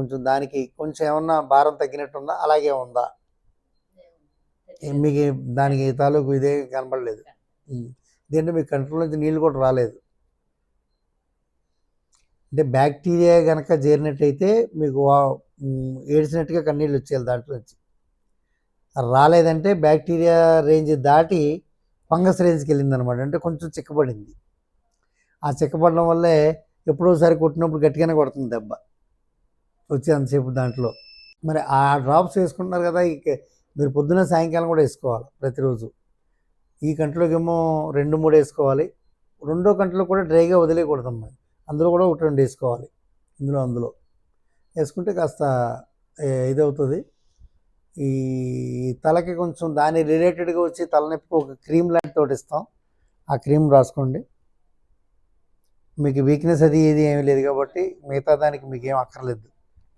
కొంచెం దానికి కొంచెం ఏమన్నా భారం తగ్గినట్టుందా, అలాగే ఉందా? మీకు దానికి తాలూకు ఇదే కనపడలేదు. ఇదేంటే మీకు కంట్రోల్ నుంచి నీళ్ళు కూడా రాలేదు. అంటే బ్యాక్టీరియా కనుక చేరినట్టయితే మీకు ఏడ్చినట్టుగా కన్నీళ్ళు వచ్చేయాలి దాంట్లో నుంచి. రాలేదంటే బ్యాక్టీరియా రేంజ్ దాటి ఫంగస్ రేంజ్కి వెళ్ళింది అనమాట. అంటే కొంచెం చిక్కబడింది. ఆ చిక్కబడడం వల్లే ఎప్పుడోసారి కొట్టినప్పుడు గట్టిగానే కొడుతుంది దెబ్బ వచ్చి అంతసేపు దాంట్లో. మరి ఆ డ్రాప్స్ వేసుకుంటున్నారు కదా, మీరు పొద్దున సాయంకాలం కూడా వేసుకోవాలి ప్రతిరోజు. ఈ కంట్లోకేమో 2-3 వేసుకోవాలి. రెండో కంట్లో కూడా డ్రైగా వదిలేయకూడదమ్మా. అందులో కూడా 1-2 వేసుకోవాలి. అందులో వేసుకుంటే కాస్త ఇదవుతుంది. ఈ తలకి కొంచెం దాని రిలేటెడ్గా వచ్చి తలనొప్పి ఒక క్రీమ్ లాంటి తోటి ఇస్తాం. ఆ క్రీమ్ రాసుకోండి. మీకు వీక్నెస్ అది ఏది ఏమీ లేదు కాబట్టి మిగతా దానికి మీకు ఏం అక్కర్లేదు.